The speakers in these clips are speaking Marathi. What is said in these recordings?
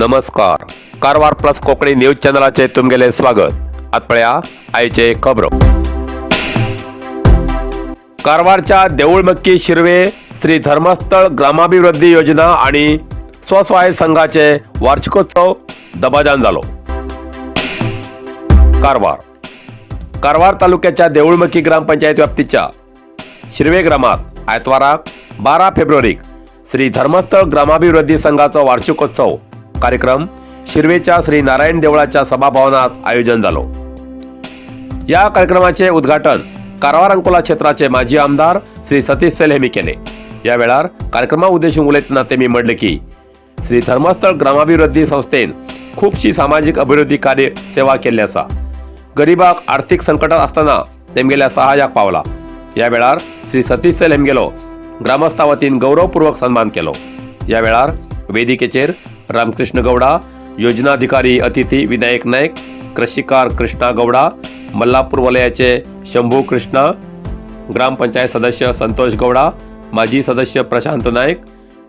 नमस्कार. कारवार प्लस कोकणी न्यूज चॅनलाचे तुमगेले स्वागत. आतपळ्या आयचे खबरो. कारवारच्या देऊळमक्की शिरवे श्री धर्मस्थळ ग्रामाभिवृद्धी योजना आणि स्वसहाय संघाचे वार्षिकोत्सव दबाजान झालो. कारवार तालुक्याच्या देऊळमक्की ग्रामपंचायत व्याप्तीच्या शिरवे ग्रामात आयतवाराक 12 फेब्रुवारीक श्री धर्मस्थळ ग्रामाभिवृद्धी संघाचा वार्षिकोत्सव कार्यक्रम शिरवेच्या श्री नारायण देवळाच्या सभाभवनात आयोजन झालो. या कार्यक्रमाचे उद्घाटन कारवार अंकोला क्षेत्राचे माजी आमदार श्री सतीश सेल हेमी केले. या वेळार कार्यक्रमा उद्देशून उलयतना तेमी म्हणले की श्री धर्मस्थळ ग्रामाभिवृद्धी संस्थेन खूपशी सामाजिक अभिवृद्धी कार्य सेवा केल्ली आसा. गरीबाक आर्थिक संकटात असताना तेमगेल्या सहाय्याक पावला. या वेळार श्री सतीश सेल हेमगेलो ग्रामस्था वतीन गौरवपूर्वक सन्मान केलो. या वेळार वेदिकेचेर रामकृष्ण गौडा, योजनाधिकारी अतिथी विनायक नायक, कृषिकार कृष्णा गौडा, मल्लापूर वलयाचे शंभू कृष्णा, ग्रामपंचायत सदस्य संतोष गौडा, माजी सदस्य प्रशांत नायक,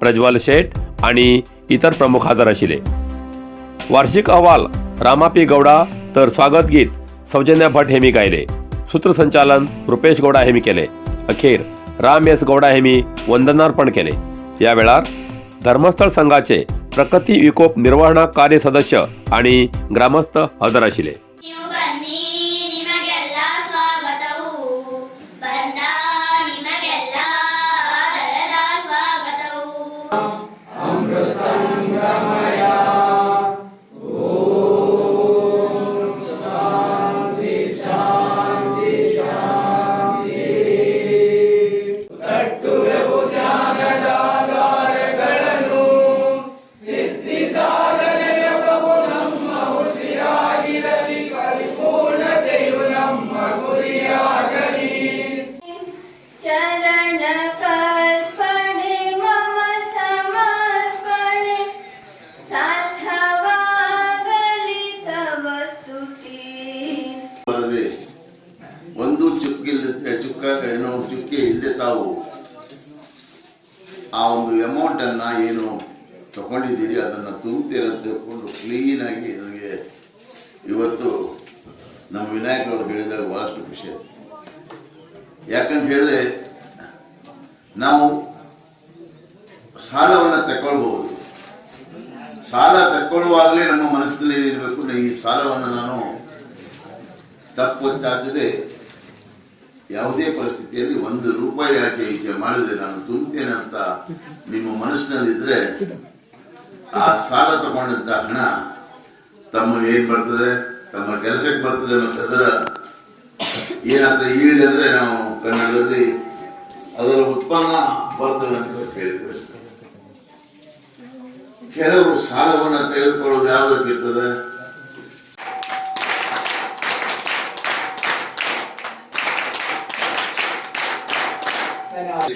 प्रज्वल शेठ आणि इतर प्रमुख हजर आशिल्ले. वार्षिक अहवाल रामापी गौडा तर स्वागत गीत सौजन्या भट हेमी गायले. सूत्रसंचालन रुपेश गौडा हेमी केले. अखेर राम एस गौडा हेमी वंदनार्पण केले. या वेळार धर्मस्थळ संघाचे प्रकृती विकोप निर्वहणा कार्य सदस्य आणि ग्रामस्थ हजर आशिल्ले. ಒಂದು ಚುಕ್ಕೆ ಇಲ್ಲದೆ ತಾವು ಆ ಒಂದು ಅಮೌಂಟ್ ಅನ್ನ ಏನು ತಗೊಂಡಿದ್ದೀರಿ ಅದನ್ನ ತುಂಬ್ತೀರ ಅಂತ ತಿಳ್ಕೊಂಡು ಕ್ಲೀನ್ ಆಗಿ ನನಗೆ ಇವತ್ತು ನಮ್ಮ ವಿನಾಯಕ್ ಅವರು ಹೇಳಿದಾಗ ಬಹಳಷ್ಟು ಖುಷಿ. ಯಾಕಂತ ಹೇಳಿದ್ರೆ ನಾವು ಸಾಲವನ್ನು ತಗೊಳ್ಬಹುದು. ಸಾಲ ತಗೊಳ್ಳುವಾಗಲೇ ನಮ್ಮ ಮನಸ್ಸಿನಲ್ಲಿ ಏನಿರಬೇಕು, ಈ ಸಾಲವನ್ನು ನಾನು ತಪ್ಪು ಚಾಚದೆ ಯಾವುದೇ ಪರಿಸ್ಥಿತಿಯಲ್ಲಿ 1 ರೂಪಾಯಿ ಆಚೆ ಈಚೆ ಮಾಡದೆ ನಾನು ತುಂಬ್ತೇನೆ ಅಂತ ನಿಮ್ಮ ಮನಸ್ಸಿನಲ್ಲಿದ್ರೆ ಆ ಸಾಲ ತಗೊಂಡಂತ ಹಣ ತಮಗೆ ಏನ್ ಬರ್ತದೆ, ತಮ್ಮ ಕೆಲಸಕ್ಕೆ ಬರ್ತದೆ. ಮತ್ತೆ ಅದರ ಏನಾಗ್ತದೆ ಈಲ್ಡ್ ಅಂದ್ರೆ ನಾವು ಕನ್ನಡದಲ್ಲಿ ಅದರ ಉತ್ಪನ್ನ ಬರ್ತದೆ ಅಂತ ಹೇಳಿ. ಕೆಲವರು ಸಾಲವನ್ನು ತೆಗೆದುಕೊಳ್ಳೋದು ಯಾವುದಕ್ಕಿರ್ತದೆ,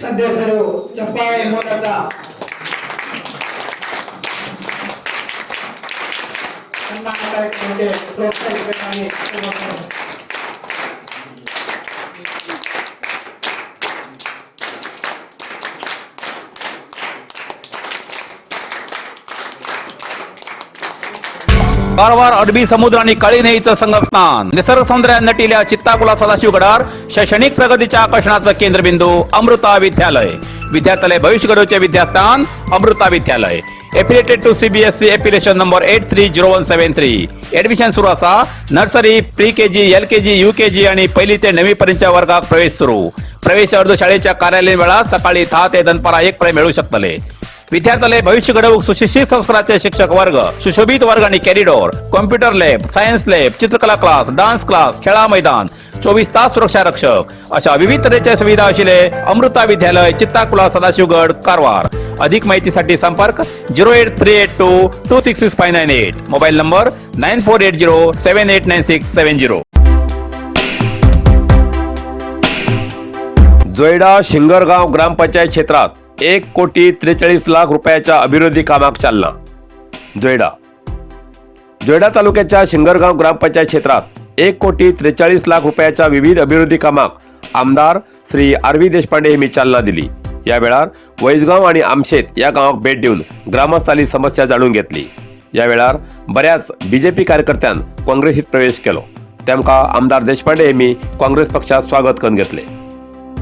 ಸದಸ್ಯರು ಚಪ್ಪಾಳೆ ಮೂಲಕ ಸನ್ಮಾನ ಕಾರ್ಯಕ್ರಮಕ್ಕೆ ಪ್ರೋತ್ಸಾಹಿಸಬೇಕಾಗಿ ಕೇಳಿಕೊಳ್ಳುತ್ತೇನೆ. कारवार अरबी समुद्र आणि काळी नदीचं संगमस्थान, निसर्ग सौंदर्याने नटलेल्या चित्ताकुला सदाशिवगडावर शैक्षणिक प्रगतीच्या आकर्षणाचं केंद्रबिंदू अमृता विद्यालय. विद्यार्थ्यालय भविष्य घडवचे विद्यास्थान Amrita Vidyalaya. Affiliated to CBSE affiliation number 830173. Admission सुरू असा. Nursery, pre KG, LKG, UKG आणि 1ली ते 9वी पर्यंतच्या वर्गात प्रवेश सुरू. प्रवेश अर्ज शाळेच्या कार्यालयीन वेळा सकाळी 10 ते दनपारा 1 पर्यंत मिळू शकतले. विद्यार्थ्यालय भविष्य घडवूक सुशिक्षित संस्काराचे शिक्षक वर्ग, सुशोभित वर्ग आणि corridor, computer lab, science lab, चित्रकला क्लास, डान्स क्लास, खेळा मैदान, 24 तास सुरक्षा रक्षक अशा विविध तऱ्हेच्या सुविधा असलेले अमृता विद्यालय, चित्ताकुला, सदाशिवगड, कारवार. अधिक माहितीसाठी संपर्क 08382266598. Mobile number 9480789670. जोयडा शिंगरगाव ग्रामपंचायत क्षेत्रात 1,43,00,000 रुपयाच्या अभिवृद्धी कामाक चालना. जोयडा तालुक्याच्या शिंगरगाव ग्रामपंचायत क्षेत्रात 1,43,00,000 रुपयाच्या विविध अभिवृद्धी कामाक आमदार श्री आर.व्ही. देशपांडे यांनी चालना दिली. या वेळार वैजगाव आणि आमशेत या गावात भेट देऊन ग्रामस्थांनी समस्या जाणून घेतली. या वेळार बऱ्याच बीजेपी कार्यकर्त्यान काँग्रेसीत प्रवेश केलो. तेमकां आमदार देशपांडे हेमी काँग्रेस पक्षात स्वागत करून घेतले.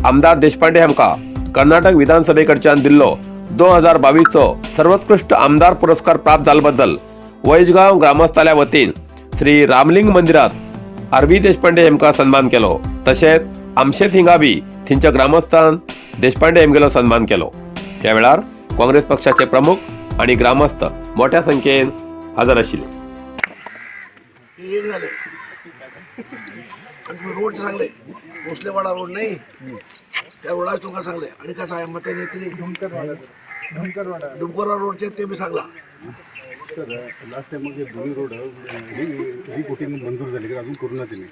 आमदार देशपांडे हांकां कर्नाटक विधानसभेकडच्यान दिल्लो 2022चो सर्वोत्कृष्ट आमदार पुरस्कार प्राप्त जाले बद्दल वैजगांव ग्रामस्थांच्या वतीन श्री रामलिंग मंदिरात आर.व्ही. देशपांडे हेमकां सन्मान केलो. तशेंच आमशेत हिंगा बी थंयच्या ग्रामस्थान देशपांडे हेमगेलो सन्मान केलो. ह्या वेळार काँग्रेस पक्षाचे प्रमुख आणि ग्रामस्थ मोठ्या संख्येन हजर आशिल्ले. रोड चांगले भोसलेवाडा रोड नाही त्या रोडा तुका सांगले आणि कसं आहे मग ते डुंकरवाडा रोडचे ते बी सांगला. लास्ट टाइम मग दोन्ही रोड ही कोटी मंजूर झाली का अजून करू ना त्यांनी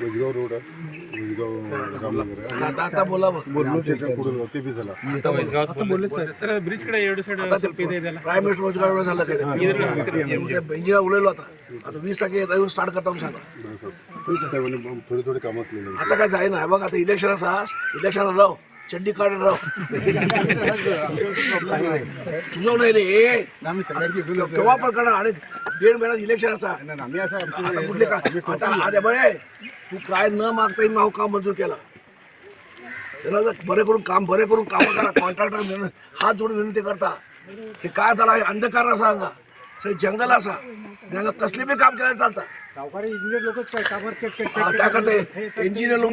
वैजगाव रोड वैजगाव रामनगर आता बोला ते बी झाला प्राईम मिनिस्टर रोजगार एवढं झालं काय बेंजीला उलवलं आता 20% स्टार्ट करता म्हणून सांगा. थोडे कामं केले आता काय जाय ना बघ आता इलेक्शन असा इलेक्शन राव चड्डी काढून राव तुझं नाही रे केव्हा पण काढा आणि 1.5 महिन्यात इलेक्शन असा कुठले आता आज बरे तू काय न मागता येईल काम मंजूर केला त्याला बरे करून काम करा कॉन्ट्रॅक्टर हात जोडून विनंती करता हे काय झाला अंधकार असा अंगा सगळी जंगल असा त्यांना कसले बी काम करायला चालतं त्याकरता इंजिनियर लोक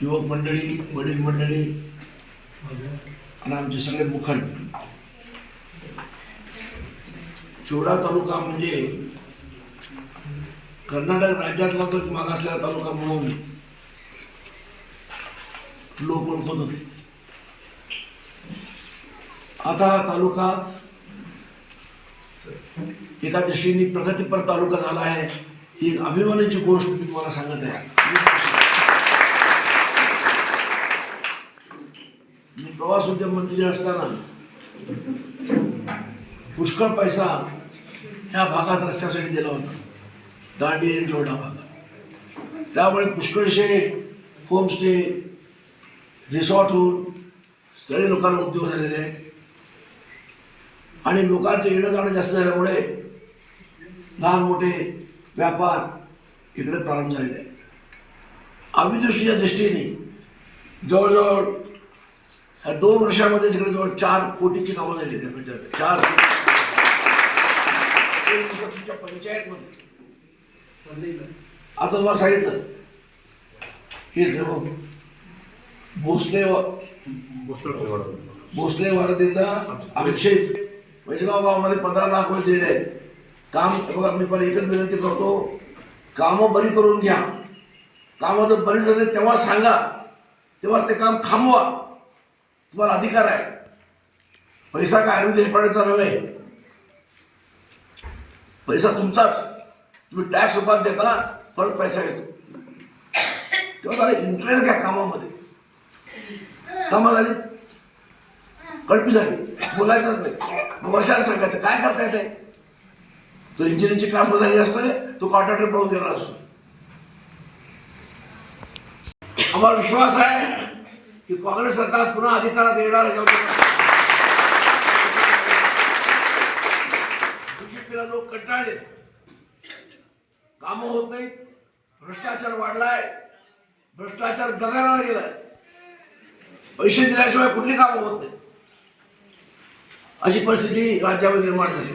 युवक मंडळी वडील मंडळी आणि आमचे सगळे मुखंड चोडा तालुका म्हणजे कर्नाटक राज्यातलाच एक मागासलेला तालुका म्हणून लोक ओळखत होते. आता तालुका एका दृष्टीने प्रगतीपर तालुका झाला आहे ही एक अभिमानाची गोष्ट मी तुम्हाला सांगत आहे. मी प्रवास उद्योग मंत्री असताना पुष्कळ पैसा ह्या भागात रस्त्यासाठी दिला होता दांडी आणि जोडा भागात. त्यामुळे पुष्कळशे होमस्टे रिसॉर्ट होऊन स्थळी लोकांना उद्योग झालेले आहेत आणि लोकांचं येणं जाणं जास्त झाल्यामुळे लहान मोठे व्यापार इकडे प्रारंभ झालेले आहेत. अभिदृष्टीच्या दृष्टीने जवळजवळ ह्या 2 वर्षामध्ये इकडे जवळ 4 कोटीची कामं झाली त्या पंचायत 4 पंचायतमध्ये. आता तुम्हाला सांगितलं हेच भोसले वाड्यात आमचे वैजगाव गावामध्ये 15 लाख रुपये दिले आहेत. काम बघा मी पण एकच विनंती करतो कामं बरी करून घ्या. कामं जर बरी झाली तेव्हा सांगा तेव्हाच ते काम थांबवा. तुम्हाला अधिकार आहे. पैसा काय आर.व्ही. देशपांडेचा नव्हे पैसा तुमचाच. तुम्ही टॅक्स रुपात देता परत पैसा येतो तेव्हा त्याला इंटरेस्ट घ्या कामामध्ये. कामं झाली कळपी झाली बोलायचंच नाही वर्षाला सांगायचं काय करता येत आहे. तो इंजिनिअरिंगची ट्रान्सफर झाली असतोय तो कॉन्ट्रॅक्टर पळून गेला असतो. आम्हाला विश्वास आहे की काँग्रेस सरकार पुन्हा अधिकारात येणार आहे. बीजेपीला लोक कंटाळले कामं होत नाहीत भ्रष्टाचार वाढलाय भ्रष्टाचार गगनाला गेलाय पैसे दिल्याशिवाय कुठली कामं होत नाही अशी परिस्थिती राज्यामध्ये निर्माण झाली.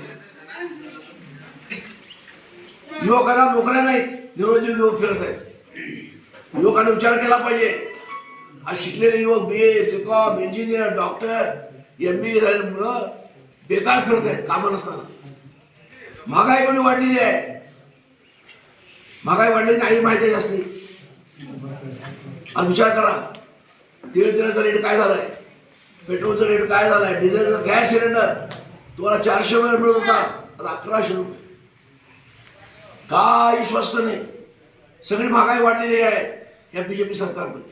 युवकांना नोकऱ्या नाहीत निरुद्योग युवक फिरत आहेत. युवकांनी विचार केला पाहिजे आज शिकलेले युवक BA BCom engineer doctor MBA झाल्यामुळं बेकार फिरत आहेत कामं नसताना. महागाई कोणी वाढलेली आहे. महागाई वाढलेली नाही माहिती आहे जास्ती. आज विचार करा तेलाचा रेट काय झालाय पेट्रोलचा रेट काय झालाय डिझेलचा गॅस सिलेंडर तुम्हाला 400 रुपये मिळत होता आता 1100 रुपये. काही स्वस्त नाही. सगळी महागाई वाढलेली आहे या बीजेपी सरकारमध्ये.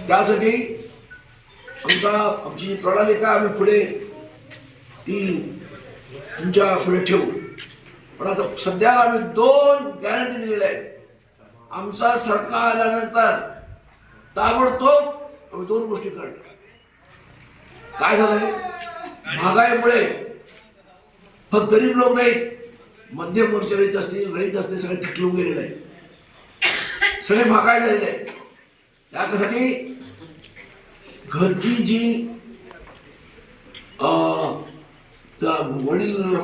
त्यासाठी आमची प्रणाली काय आम्ही पुढे ती तुमच्या पुढे ठेवू. पण आता सध्या आम्ही 2 गॅरंटी दिलेल्या आहेत. आमचा सरकार आल्यानंतर ताबडतोब आम्ही 2 गोष्टी करणार. काय झालंय, महागाईमुळे फक्त गरीब लोक नाहीत, मध्यम वर्ग रहित असतील, रहित असतील, सगळे थकलून गेलेले आहेत. सगळे महागाई झालेले आहेत. त्यासाठी घरची जी वडील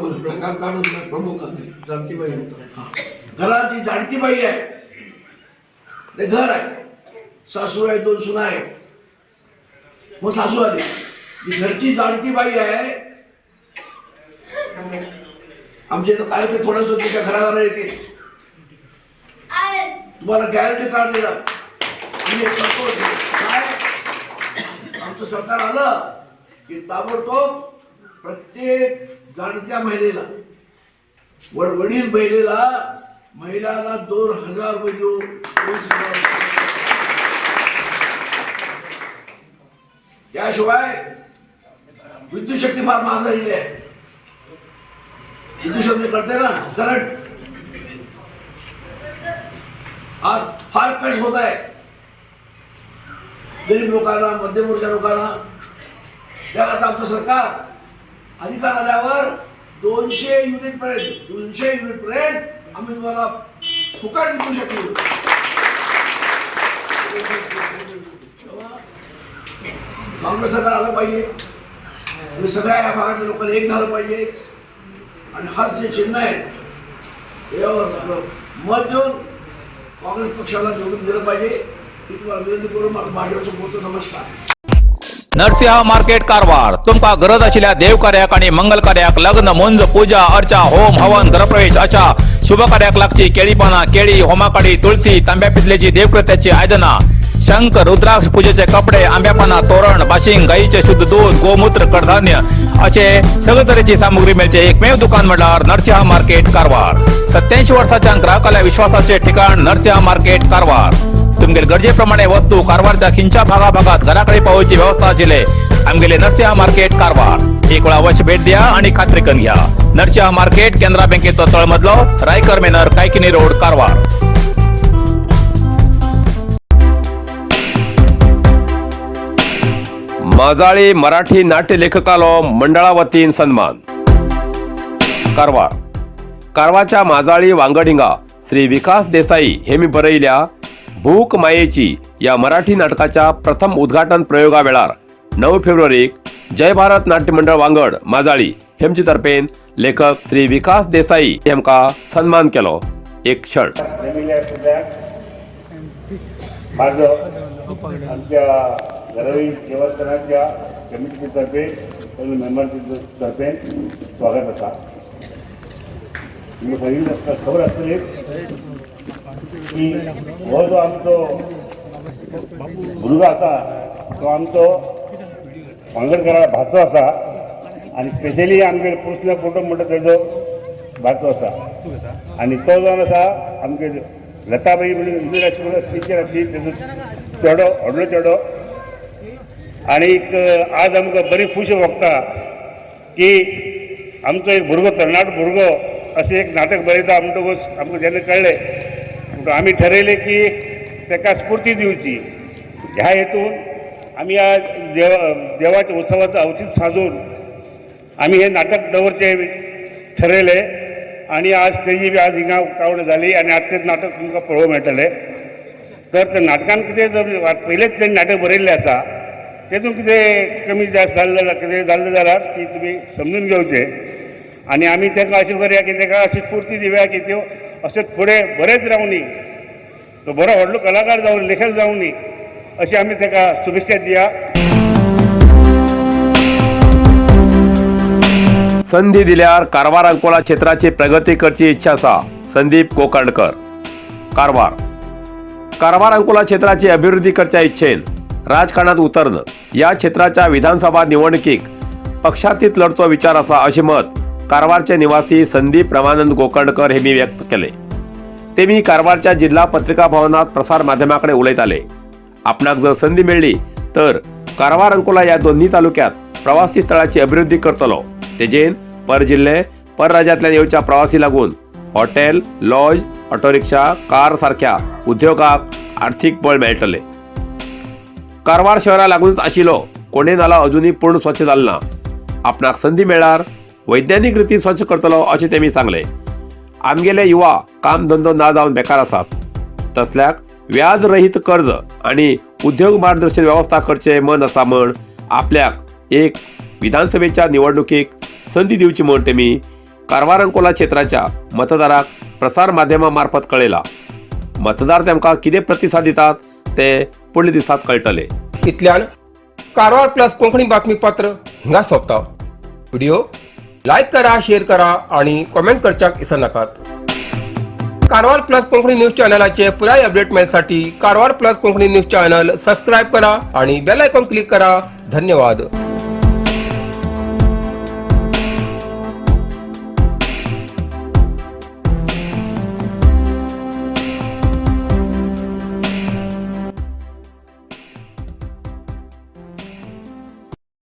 प्रमुख घराची जाणती बाई आहे, ते घर आहे, सासू आहे, 2 सुना आहेत, मग सासू आली. जी घरची जाणती बाई आहे, आमच्या इथं काय ते थोडंसं तिच्या घराघरा येते. तुम्हाला गॅरंटी कार्ड देणार आम्ही करतो. काय आमचं सरकार आलं की ताबडतोब प्रत्येक जाणत्या महिलेला, वडील महिलाला 2000 रुपये देऊ. त्याशिवाय विद्युत शक्ती फार महाग झालेली आहे. विद्युत शक्ती कळते ना, करंट आज फार कट होत आहे गरीब लोकांना, मध्यमवर्गीय लोकांना. त्याकरता आमचं सरकार अधिकार आल्यावर 200 युनिट पर्यंत आम्ही तुम्हाला फुकट विकू शकतो. काँग्रेस सरकार आलं पाहिजे आणि सगळ्या या भागातल्या लोकांना एक झालं पाहिजे. आणि हाच जे चिन्ह आहे यावर मत देऊन काँग्रेस पक्षाला निवडून दिलं पाहिजे. ही तुम्हाला विनंती करून माझं भाषणाचं बोलतो. नमस्कार. नरसिंह मार्केट कारवार. तुमका गरज आशिल्ल्या देवकार्याक आणि मंगल कार्याक, लग्न, मुंज, पूजा अर्चा, होम हवन, गृहप्रवेश अशा शुभ कार्याक लागची केळी पाना, केळी, होमाकाडी, तुळशी, तांब्या पितलेची देवकृत्याची आयदना, शंख, रुद्राक्ष पूजेचे कपडे, आंब्या पाना, तोरण, बाशिंग, गाईचे शुद्ध दूध, गोमूत्र, कडधान्य असे सगळे तऱ्हेची सामुग्री मिळचे एकमेव दुकान म्हणल्यार नरसिंह मार्केट कारवार. 87 वर्षाच्या ग्राहकाला विश्वासाचे ठिकाण नरसिंह मार्केट कारवार. तुमगे गरजेप्रमाणे वस्तू कारवारच्या खिंच्या भागाभागात घराकडे पावची व्यवस्था आशिल्ले आमगेले नरसिंह मार्केट कारवार. एक वेळा अवश्य भेट द्या आणि खात्री करून घ्या. नरसिंह मार्केट, केंद्रा बँकेचो तळमजलो, रायकर मेनर, कायकिनी रोड, कारवार. माजाळी मराठी नाट्य लेखकालो मंडळा वतीन सन्मान. कारवार. कारवारच्या माजाळी वांगडिंगा श्री विकास देसाई हेमी बरयल्या भूक मायेची या मराठी नाटकाच्या प्रथम उद्घाटन प्रयोगा वेळार 9 फेब्रुवारीक जय भारत नाट्य मंडळ वांगड माजाळी हेमचे तर्फेन लेखक श्री विकास देसाई हेमका सन्मान केलो. एक क्षण. आमच्या घरावी देवस्थानाच्या कमिटीतर्फे मेंबरतर्फे स्वागत असा. सगळी खबर आसतली की हो जो आमचो भुरगो आसा तो आमचो वांगडकारा भाचो आसा आनी स्पेशली आमगे पर्सनल फोटो म्हणटा तेजो भाचो आसा. आनी तो जावन आसा आमगे लताबाई म्हणून इंटरनॅशनल टिचर आसली तेजो चेडो, व्हडलो चेडो. आनीक आज आमकां बरी खुशी भोगता की आमचो एक भुरगो, तरणाटो भुरगो अशें एक नाटक बरयता म्हणटकूच आमकां जेन्ना कळ्ळें आमी ठरयलें की ताका स्फूर्ती दिवची. ह्या हेतून आमी आज देवाच्या उत्सवाचो अवतीत साजून आमी हें नाटक दवरचें ठरयलें आनी आज तेजी बी आज हिंगा उक्तावण जाली आनी आज तें नाटक तुमकां पळोवंक मेळटलें. तर त्या नाटकान कितें जर पयलेंच तें नाटक बरयल्लें आसा तेतून कितें कमी जास्त जाल्लें कितें जाल्लें जाल्यार ती तुमी समजून घेवचें आनी आमी ताका अशें करया की ताका अशी स्फूर्ती दिवया की त्यो अशें फुडें बरेंच रावनी, तो बरो व्हडलो कलाकार जावन लेखक जावनी अशी आमी ताका शुभेच्छा दिया. संधी दिल्यार कारवार अंकोला क्षेत्राची प्रगती करची इच्छा आसा. संदीप कोकणकर. कारवार. कारवार अंकोला क्षेत्राची अभिवृद्धी करच्या इच्छेन राजकारणात उतरन या क्षेत्राच्या विधानसभा निवडणुकीक पक्षातीत लढतो विचार आसा अशें मत कारवारचे निवासी संदीप रामानंद कोकणकर हेमी व्यक्त केले. तेमी कारवारच्या जिल्हा पत्रिका भवनात प्रसार माध्यमाकडे उलयताले. आपणाक जर संधी मेळ्ळी तर कारवार अंकोला या दोन्ही तालुक्यात प्रवासी स्थळाची अभिवृद्धी करतलो. तेजेन परजिल्ले परराज्यांतल्यान येवच्या प्रवासी लागून hotel, lodge, auto rickshaw, car सारख्या उद्योगाक आर्थिक बळ मेळटले. कारवार शहरा लागूनच आशिल्लो कोंडे नाला अजूनही पूर्ण स्वच्छ जालो ना. आपणाक संधी मेळ्ळ्यार वैज्ञानीक रितीन स्वच्छ करतलो अशें तेमी सांगले. आमगेले युवा काम धंदो ना जावन बेकार आसात. तसल्याक व्याज रहित कर्ज आणि उद्योग मार्गदर्शन व्यवस्था करचे मन आसा म्हण आपल्याक एक विधानसभेच्या निवडणुकीक संधी दिवची म्हण तेमी कारवार अंकोला क्षेत्राच्या मतदाराक प्रसार माध्यमां मार्फत कळयला. मतदार तेमकां कितें प्रतिसाद दितात ते फुडल्या दिसात कळटले. इतल्यान कारवार प्लस कोंकणी बातमीपत्र हिंगा सोंपता. व्हिडिओ लाईक करा, शेअर करा आणि कमेंट करच्याक विसरनाकात. कारवार प्लस कोंकणी न्यूज चॅनलाचे पुराय अपडेट मेळसाठी Karwar plus Konkani news channel subscribe करा आणि बेल आयकॉन क्लिक करा. धन्यवाद.